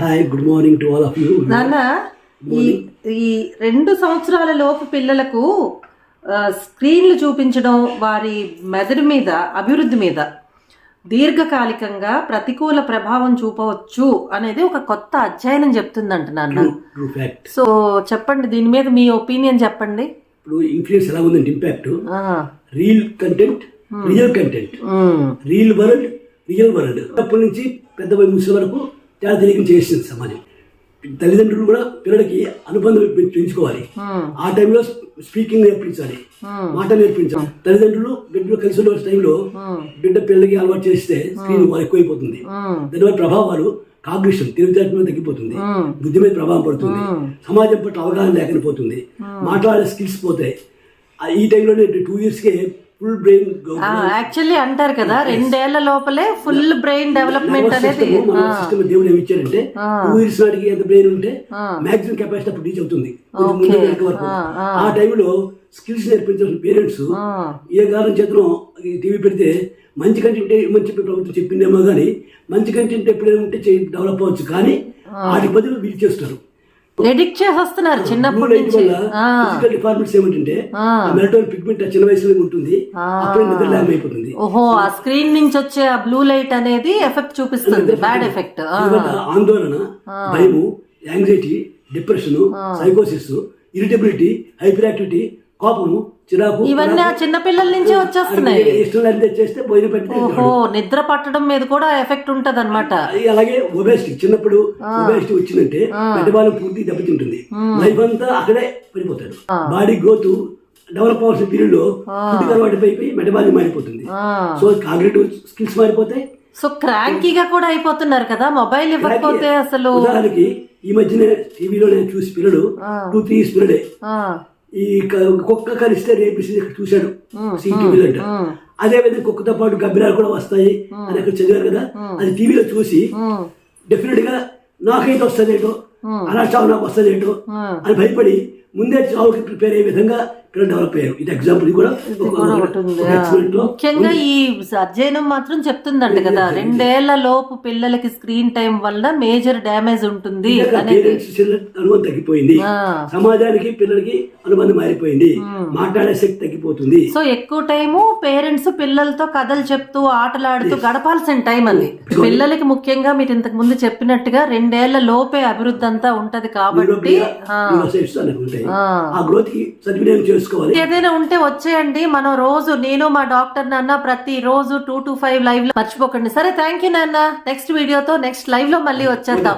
Hi, good morning to all of you. నాన్న, ఈ 2 సంవత్సరాల లోపు పిల్లలకు స్క్రీన్లు చూపించడం వారి మెదడు మీద అభివృద్ధి మీద దీర్ఘకాలికంగా ప్రతికూల ప్రభావం చూపవచ్చు అనేది ఒక కొత్త అధ్యయనం చెప్తుందంట నాన్న. సో చెప్పండి, దీని మీద మీ ఒపీనియన్ చెప్పండి. ఇప్పుడు ఇన్ఫ్లుయెన్స్ ఎలా ఉందంటే impact reel content, real content, reel world, real world. అప్పటి నుంచి పెద్ద ముసలి వరకు చాలా తెలియక చేసింది సమాజం. తల్లిదండ్రులు కూడా పిల్లలకి అనుబంధం పెంచుకోవాలి. ఆ టైంలో స్పీకింగ్ నేర్పించాలి, మాట నేర్పించాలి. తల్లిదండ్రులు బిడ్డలు కలిసి ఉన్న టైంలో బిడ్డ పిల్లలకి అలవాటు చేస్తే స్క్రీన్ ఎక్కువైపోతుంది. దానివల్ల ప్రభావాలు కాగ్నిషన్, తెలివితేటల మీద తగ్గిపోతుంది, బుద్ధి మీద ప్రభావం పడుతుంది, సమాజం పట్ల అవగాహన లేకుండా పోతుంది, మాట్లాడే స్కిల్స్ పోతాయి. ఈ టైంలోనే 2 yearsకే ఫుల్ బ్రెయిన్ యాక్చువల్లీ అంటారు కదా, 2 ఏళ్ల లోపలే ఫుల్ బ్రెయిన్ డెవలప్మెంట్ అనేది. దేవుడు ఏమి ఇచ్చారంటే 2 years నాటికి ఎంత బ్రెయిన్ ఉంటే మాక్సిమం కెపాసిటీ అప్పుడు రీచ్ అవుతుంది. ఆ టైంలో స్కిల్స్ నేర్పించాల్సిన పేరెంట్స్ ఏ కారణం చేతనో టీవీ పెడితే మంచి కంటెంట్ మంచి ప్రభుత్వం చెప్పిందేమో కానీ మంచి కంటెంట్ ఎప్పుడైనా ఉంటే డెవలప్ అవ్వచ్చు, కానీ వాటి బదులు వీలు చేస్తారు. ఎడిక్ట్ చేసేస్తున్నారు చిన్నప్పటి నుంచి. ఫిజికల్ డిఫార్మెంట్స్ ఏమిటంటే మెలటోనిన్ పిగ్మెంట్ చిన్న వయసులో ఉంటుంది, అప్పుడే నిద్ర ల్యామ్ అయిపోతుంది. ఓహో, ఆ స్క్రీన్ నుంచి వచ్చే ఆ బ్లూ లైట్ అనేది ఎఫెక్ట్ చూపిస్తుంది, బ్యాడ్ ఎఫెక్ట్. ఆందోళన, భయము, యాంగ్జైటీ, డిప్రెషన్, సైకోసిస్, ఇరిటబిలిటీ, హైపర్ యాక్టివిటీ, కోపము, చిరాకు, ఇవన్నీ ఆ చిన్న పిల్లల నుంచే వచ్చేస్తున్నాయి. చేస్తే భోజనం పెట్టి ఓహో, నిద్ర పట్టడం మీద కూడా ఎఫెక్ట్ ఉంటది అనమాట. అలాగే ఒబేసిటీ, చిన్నప్పుడు ఒబేసిటీ వచ్చిందంటే పెద్దవాళ్ళం పూర్తి దెబ్బతింటుంది. లైఫ్ అంతా అక్కడే పడిపోతాడు. బాడీ గ్రోత్ డెవలప్ అవ్వాల్సిన పీరియడ్ లో ఫుడ్ అలవాటు అయిపోయి మెటబాలిజం మారిపోతుంది. సో కాగ్నిటివ్ స్కిల్స్ మారిపోతాయి. సో క్రాంకీగా కూడా అయిపోతున్నారు కదా మొబైల్ ఇవ్వకపోతే. అసలు ఉదాహరణకి ఈ మధ్యన టీవీలో నేను చూసి పిల్లడు 2-3 years పిల్లడే ఈ కుక్క కరిస్తే రేపిసి చూశాడు టీవీలో అంట. అదే విధంగా కుక్కతో పాటు గబ్బిలాలు కూడా వస్తాయి అని అక్కడ చదివారు కదా. అది టీవీలో చూసి డెఫినెట్ గా నాకైతే వస్తుందేటో, అలా చావు నాకు వస్తుందేటో అని భయపడి ముందే చావుకి ప్రిపేర్ అయ్యే విధంగా పిల్లలు డెవలప్ అయ్యారు. ఇది ఎగ్జాంపుల్ కూడా ముఖ్యంగా ఈ అధ్యయనం మాత్రం చెప్తుందంట కదా, 2 ఏళ్ల లోపు పిల్లలకి స్క్రీన్ టైం వల్ల మేజర్ డ్యామేజ్ ఉంటుంది. అనుబంధం తగ్గిపోయింది, సమాజానికి పిల్లలకి అనుబంధం మారిపోయింది, మాట్లాడే శక్తి తగ్గిపోతుంది. సో ఎక్కువ టైము పేరెంట్స్ పిల్లలతో కథలు చెప్తూ ఆటలాడుతూ గడపాల్సిన టైం అది. పిల్లలకి ముఖ్యంగా మీరు ఇంతకు ముందు చెప్పినట్టుగా 2 ఏళ్ల లోపే అభివృద్ధి అంతా ఉంటది కాబట్టి ఆ గ్రోత్ కి సద్వినియోగం చేసుకోవాలి. ఏదైనా ఉంటే వచ్చేయండి. మనం రోజు నేను మా డాక్టర్ నాన్న ప్రతి రోజు 2 to 5 లైవ్ లో మర్చిపోకండి. సరే, థ్యాంక్ యూ నాన్న. నెక్స్ట్ వీడియోతో నెక్స్ట్ లైవ్ లో మళ్ళీ వచ్చేద్దాం.